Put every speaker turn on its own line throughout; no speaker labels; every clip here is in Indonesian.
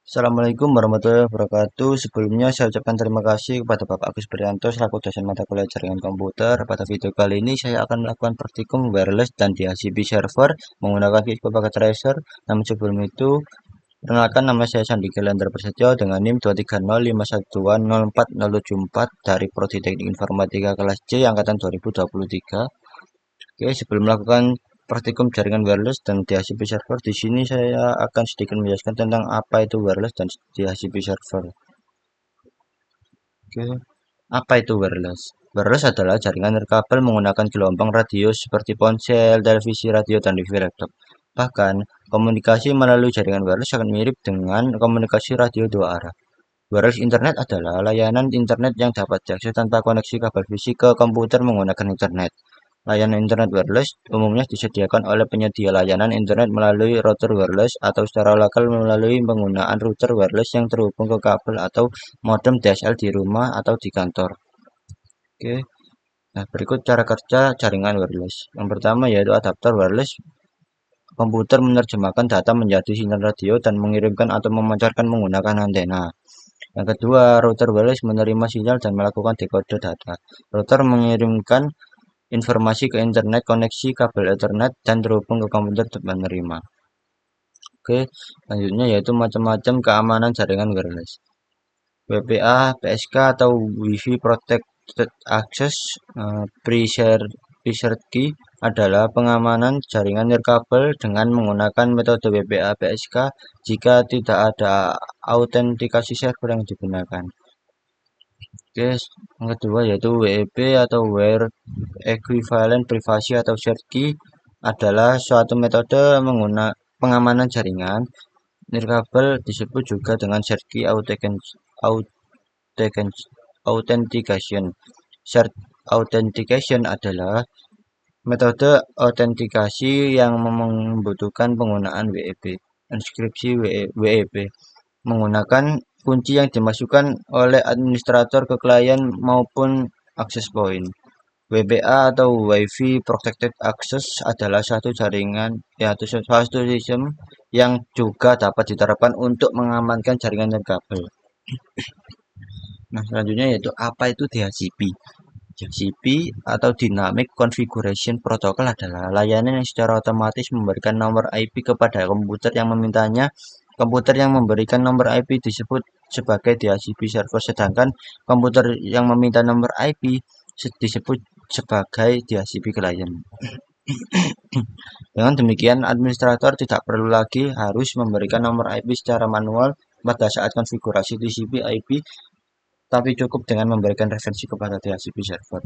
Assalamualaikum warahmatullahi wabarakatuh. Sebelumnya saya ucapkan terima kasih kepada Bapak Agus Prianto selaku dosen mata kuliah jaringan komputer. Pada video kali ini saya akan melakukan praktikum wireless dan DHCP server menggunakan Cisco Packet Tracer. Namun sebelum itu, perkenalkan nama saya Sandi Gelender Prasetyo dengan NIM 23051204074 dari Prodi Teknik Informatika kelas C angkatan 2023. Oke, sebelum melakukan praktikum jaringan wireless dan DHCP server, di sini saya akan sedikit menjelaskan tentang apa itu wireless dan DHCP server. Oke, apa itu wireless? Wireless adalah jaringan nirkabel menggunakan gelombang radio seperti ponsel, televisi, radio, dan TV laptop. Bahkan, komunikasi melalui jaringan wireless sangat mirip dengan komunikasi radio dua arah. Wireless Internet adalah layanan internet yang dapat diakses tanpa koneksi kabel fisik ke komputer menggunakan internet. Layanan internet wireless umumnya disediakan oleh penyedia layanan internet melalui router wireless atau secara lokal melalui penggunaan router wireless yang terhubung ke kabel atau modem DSL di rumah atau di kantor. Oke, nah berikut cara kerja jaringan wireless. Yang pertama yaitu adapter wireless. Komputer menerjemahkan data menjadi sinyal radio dan mengirimkan atau memancarkan menggunakan antena. Yang kedua, router wireless menerima sinyal dan melakukan dekode data. Router mengirimkan informasi ke internet, koneksi kabel Ethernet, dan terhubung ke komputer penerima. Oke, selanjutnya yaitu macam-macam keamanan jaringan wireless. WPA, PSK atau Wi-Fi Protected Access Pre-Shared Key adalah pengamanan jaringan nirkabel dengan menggunakan metode WPA PSK jika tidak ada autentikasi server yang digunakan. Oke, yang kedua yaitu WEP atau Wire Equivalent Privacy atau Shared Key adalah suatu metode pengamanan jaringan nirkabel disebut juga dengan Shared Key Authentication. Shared Authentication adalah metode autentikasi yang membutuhkan penggunaan WEP, inskripsi WEP, menggunakan kunci yang dimasukkan oleh administrator ke klien maupun access point. WPA atau Wi-Fi Protected Access adalah satu jaringan yaitu satu sistem yang juga dapat diterapkan untuk mengamankan jaringan nirkabel. Nah, selanjutnya yaitu apa itu DHCP? DHCP atau Dynamic Configuration Protocol adalah layanan yang secara otomatis memberikan nomor IP kepada komputer yang memintanya. Komputer yang memberikan nomor IP disebut sebagai DHCP server, sedangkan komputer yang meminta nomor IP disebut sebagai DHCP client. Dengan demikian, administrator tidak perlu lagi harus memberikan nomor IP secara manual pada saat konfigurasi TCP IP, tapi cukup dengan memberikan referensi kepada DHCP server.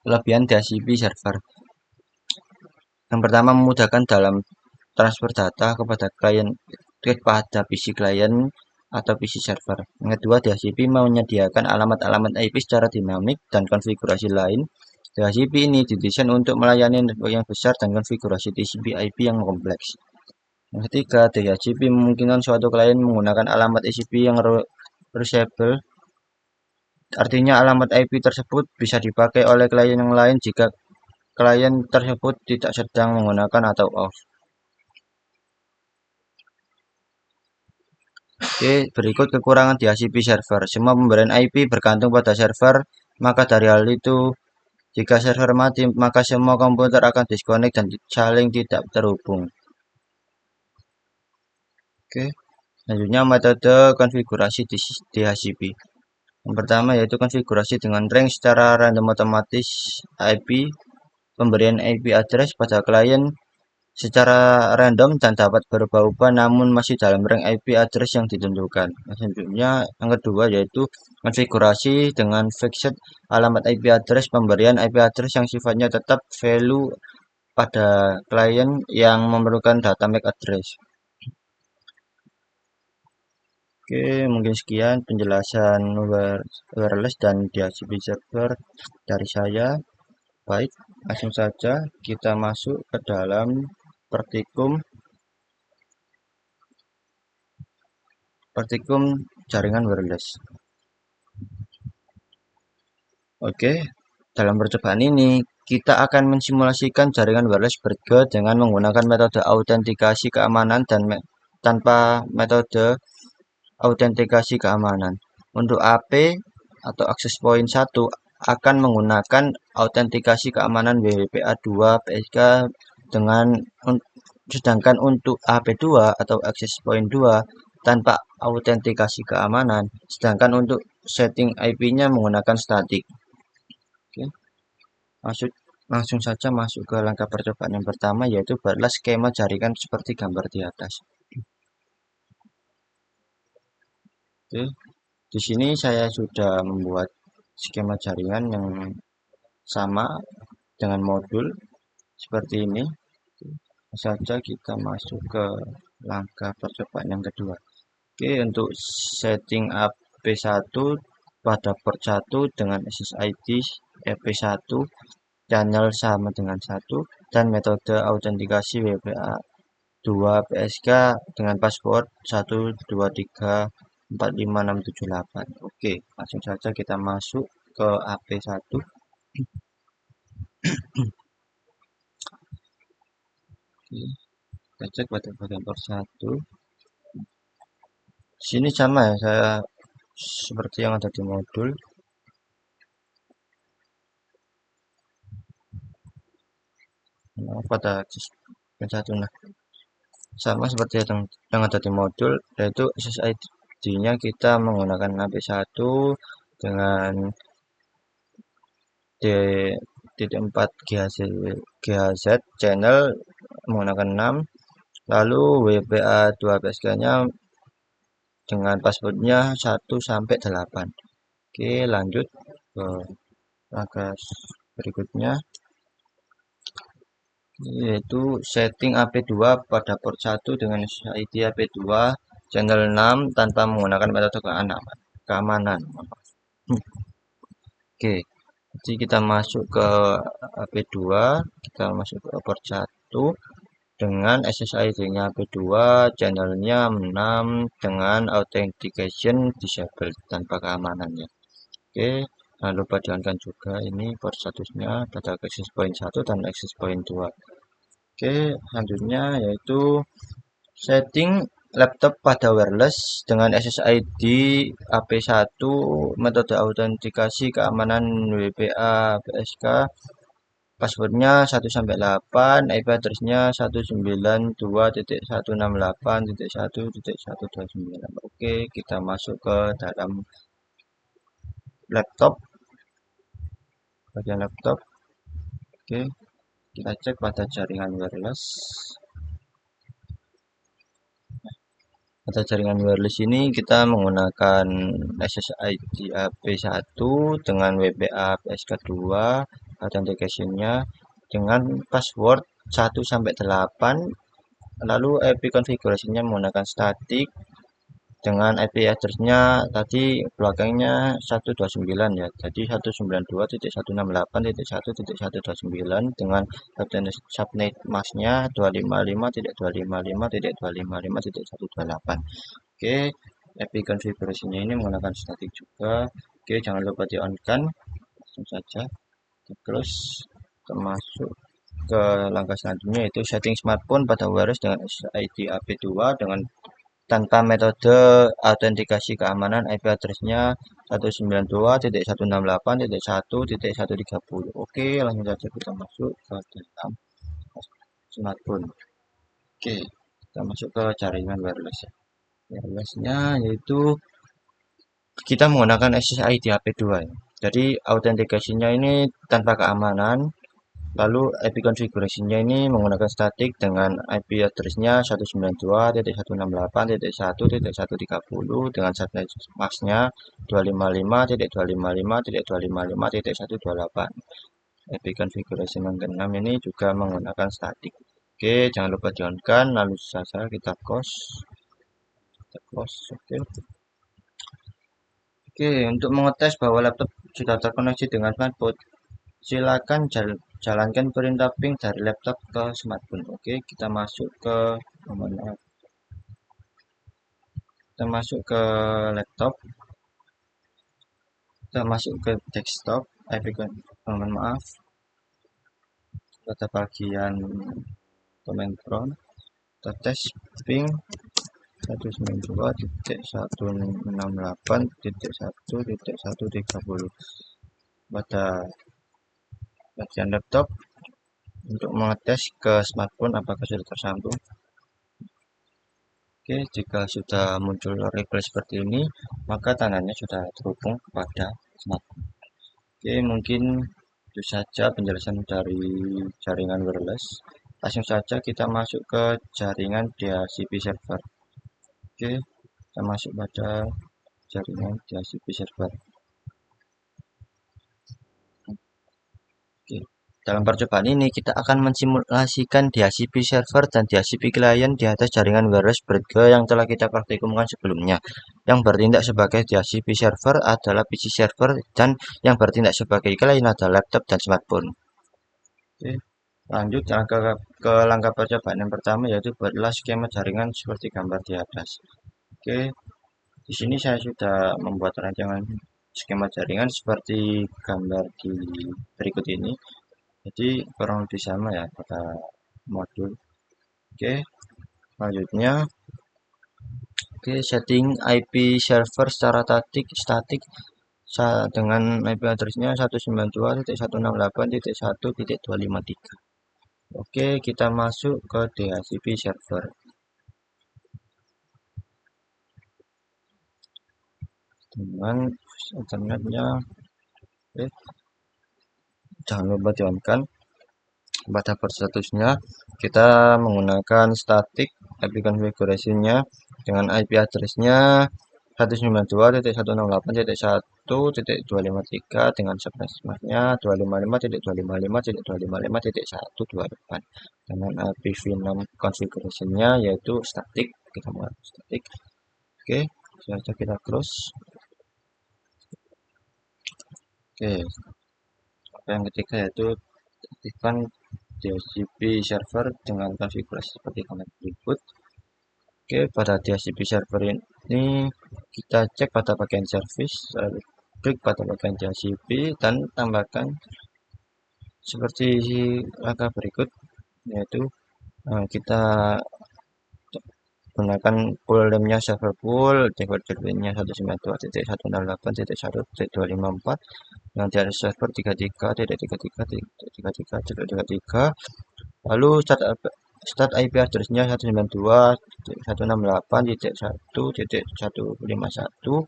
Kelebihan DHCP server. Yang pertama, memudahkan dalam transfer data kepada PC klien atau PC server. Yang kedua, DHCP menyediakan alamat-alamat IP secara dinamik dan konfigurasi lain. DHCP ini didesain untuk melayani network yang besar dan konfigurasi TCP IP yang kompleks. Yang ketiga, DHCP memungkinkan suatu klien menggunakan alamat TCP yang reusable. Artinya alamat IP tersebut bisa dipakai oleh klien yang lain jika klien tersebut tidak sedang menggunakan atau off. Oke, berikut kekurangan DHCP server. Semua pemberian IP bergantung pada server, maka dari hal itu, jika server mati, maka semua komputer akan disconnect dan saling tidak terhubung. Oke, selanjutnya metode konfigurasi DHCP. Yang pertama yaitu konfigurasi dengan range secara random otomatis IP. Pemberian IP address pada klien secara random dan dapat berubah-ubah namun masih dalam range IP address yang ditentukan. Selanjutnya yang kedua yaitu konfigurasi dengan fixed alamat IP address. Pemberian IP address yang sifatnya tetap value pada klien yang memerlukan data MAC address. Oke, mungkin sekian penjelasan wireless dan DHCP server dari saya. Baik, langsung saja kita masuk ke dalam praktikum jaringan wireless. Oke, dalam percobaan ini kita akan mensimulasikan jaringan wireless berikut dengan menggunakan metode autentikasi keamanan dan tanpa metode autentikasi keamanan. Untuk AP atau access point 1 akan menggunakan autentikasi keamanan WPA2 PSK dengan sedangkan untuk AP2 atau access point 2 tanpa autentikasi keamanan, sedangkan untuk setting IP-nya menggunakan statik. Oke, langsung saja masuk ke langkah percobaan yang pertama, yaitu buatlah skema jaringan seperti gambar di atas. Oke, di sini saya sudah membuat skema jaringan yang sama dengan modul seperti ini. Saja kita masuk ke langkah percobaan yang kedua. Oke, untuk setting AP1 pada port 1 dengan SSID EP1, channel sama dengan 1, dan metode autentikasi WPA2 PSK dengan password 123456788. Oke, langsung saja kita masuk ke AP1. Oke, kita cek pada bagian port 1. Sini sama ya, saya seperti yang ada di modul. Pada satu, nah sama seperti yang ada di modul, yaitu SSID-nya kita menggunakan AP1 dengan D.4 GHz channel menggunakan 6, lalu WPA2 PSK-nya dengan passwordnya 1 sampai 8. Oke, lanjut ke langkah berikutnya, yaitu setting AP2 pada port 1 dengan SSID AP2 channel 6 tanpa menggunakan metode keamanan. Oke, jadi kita masuk ke AP2, kita masuk ke port 1 dengan SSID-nya AP2, channelnya 6 dengan authentication disable tanpa keamanan ya. Oke, jangan lupa diangkat juga ini port statusnya pada access point 1 dan access point 2. Oke, selanjutnya yaitu setting laptop pada wireless dengan SSID AP1, metode autentikasi keamanan WPA PSK, passwordnya 1 sampai 8, IP address-nya 192.168.1.129. Oke, kita masuk ke dalam laptop, bagian laptop. Oke, kita cek pada jaringan wireless. Pada jaringan wireless ini kita menggunakan SSID AP1 dengan WPA PSK2, authentication-nya dengan password 1 sampai 8, lalu IP konfigurasinya menggunakan static dengan IP address-nya tadi belakangnya 129 ya. Jadi 192.168.1.129 dengan subnet masknya 255.255.255.128. Oke, IP konfigurasinya ini menggunakan static juga. Oke, jangan lupa di on kan. Langsung saja kita close. Kita masuk ke langkah selanjutnya, yaitu setting smartphone pada wireless dengan SSID AP2 dengan tanpa metode autentikasi keamanan. IP address-nya 192.168.1.130. Oke, langsung saja kita masuk ke dalam smartphone. Oke, kita masuk ke jaringan wireless ya. Wireless-nya yaitu kita menggunakan SSID AP2 ya. Jadi autentikasinya ini tanpa keamanan. Lalu IP konfigurasinya ini menggunakan static dengan IP address-nya 192.168.1.130 dengan subnet masknya 255.255.255.128. IP konfigurasi yang ke-6 ini juga menggunakan static. Oke, jangan lupa di on kan, lalu saja kita close. Oke. Oke, untuk mengetes bahwa laptop sudah terkoneksi dengan smartphone, silakan jalankan perintah ping dari laptop ke smartphone. Oke, kita masuk ke laptop, kita masuk ke desktop, mohon maaf pada bagian command prompt, kita tes ping 192.168.1.1.30 pada bagian laptop untuk mengetes ke smartphone apakah sudah tersambung. Oke, jika sudah muncul reply seperti ini, maka tandanya sudah terhubung kepada smartphone. Oke, mungkin itu saja penjelasan dari jaringan wireless. Langsung saja kita masuk ke jaringan DHCP server. Oke, kita masuk pada jaringan DHCP server. Oke, dalam percobaan ini kita akan mensimulasikan DHCP server dan DHCP client di atas jaringan wireless Brigge yang telah kita praktikumkan sebelumnya. Yang bertindak sebagai DHCP server adalah PC server dan yang bertindak sebagai client adalah laptop dan smartphone. Oke, lanjut ke langkah percobaan yang pertama, yaitu buatlah skema jaringan seperti gambar di atas. Oke, di sini saya sudah membuat rancangan skema jaringan seperti gambar di berikut ini. Jadi kurang lebih sama ya pada modul. Oke, selanjutnya setting IP server secara statik dengan IP address-nya 192.168.1.253. Oke, kita masuk ke DHCP server. Dengan internetnya, jangan lupa diamkan. Pada port statusnya kita menggunakan static IP configuration-nya dengan IP address-nya 192.168.1.253 dengan subnet-nya 255.255.255.128 dengan IP v6 configuration-nya yaitu static. Kita menggunakan static. Oke, saja kita close. Oke, yang ketiga yaitu aktifkan DHCP server dengan konfigurasi seperti berikut. Oke, pada DHCP server ini kita cek pada bagian service, lalu klik pada bagian DHCP dan tambahkan seperti langkah berikut, yaitu kita gunakan pool name-nya server pool, default gateway-nya 192.168.1.254 yang di atas server 33.33.33.33, lalu start IP address-nya 192.168.1.151.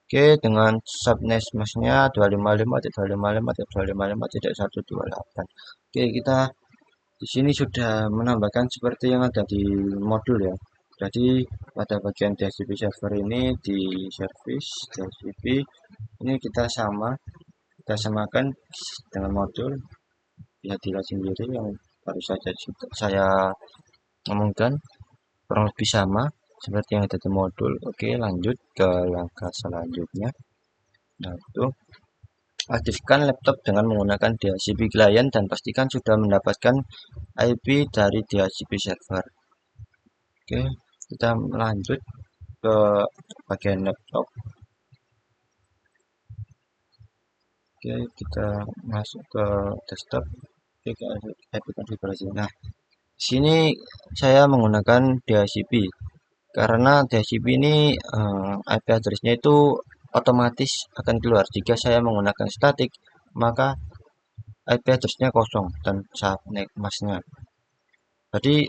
Oke, dengan subnet mask-nya 255.255.255.128. Oke, kita di sini sudah menambahkan seperti yang ada di modul ya. Jadi pada bagian DHCP server ini di service DHCP ini kita samakan dengan modul, bisa dilihat sendiri yang baru saja saya ngomongkan, kurang lebih sama seperti yang ada di modul. Oke, lanjut ke langkah selanjutnya, yaitu aktifkan laptop dengan menggunakan DHCP client dan pastikan sudah mendapatkan IP dari DHCP server. Oke, kita lanjut ke bagian laptop. Oke, kita masuk ke desktop. Oke, ke IP konfigurasi. Nah, sini saya menggunakan DHCP karena DHCP ini IP address-nya itu otomatis akan keluar. Jika saya menggunakan static, maka IP address-nya kosong dan subnet mask-nya. Jadi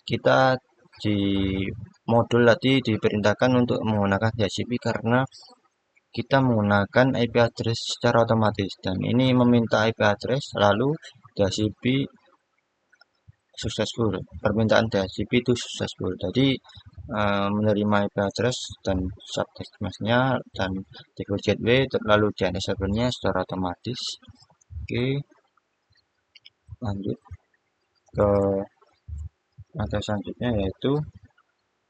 kita di modul tadi diperintahkan untuk menggunakan DHCP karena kita menggunakan IP address secara otomatis, dan ini meminta IP address lalu DHCP successful, permintaan DHCP itu successful. Jadi menerima IP address dan subnet mask-nya dan default gateway lalu DNS servernya secara otomatis. Oke, lanjut ke langkah selanjutnya, yaitu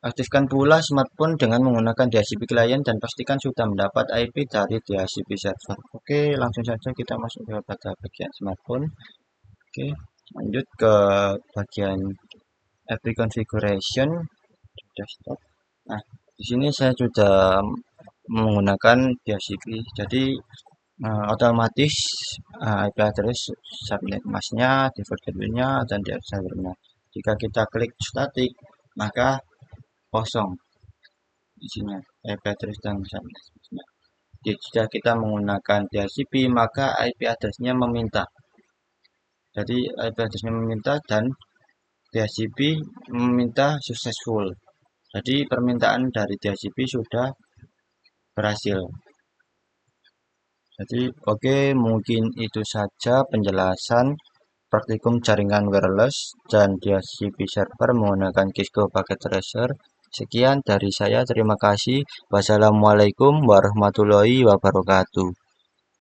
aktifkan pula smartphone dengan menggunakan DHCP client dan pastikan sudah mendapat IP dari DHCP server. Oke, langsung saja kita masuk ke pada bagian smartphone. Oke, lanjut ke bagian IP configuration desktop. Nah, di sini saya sudah menggunakan DHCP, jadi otomatis IP address, subnet mask-nya, default gateway-nya, dan DNS server-nya. Jika kita klik static, maka kosong isinya, IP address dan subnet. Jika kita menggunakan DHCP, maka IP address-nya meminta. Jadi IP address-nya meminta dan DHCP meminta successful. Jadi permintaan dari DHCP sudah berhasil. Jadi oke, mungkin itu saja penjelasan praktikum jaringan wireless dan DHCP server menggunakan Cisco Packet Tracer. Sekian dari saya, terima kasih. Wassalamualaikum warahmatullahi wabarakatuh.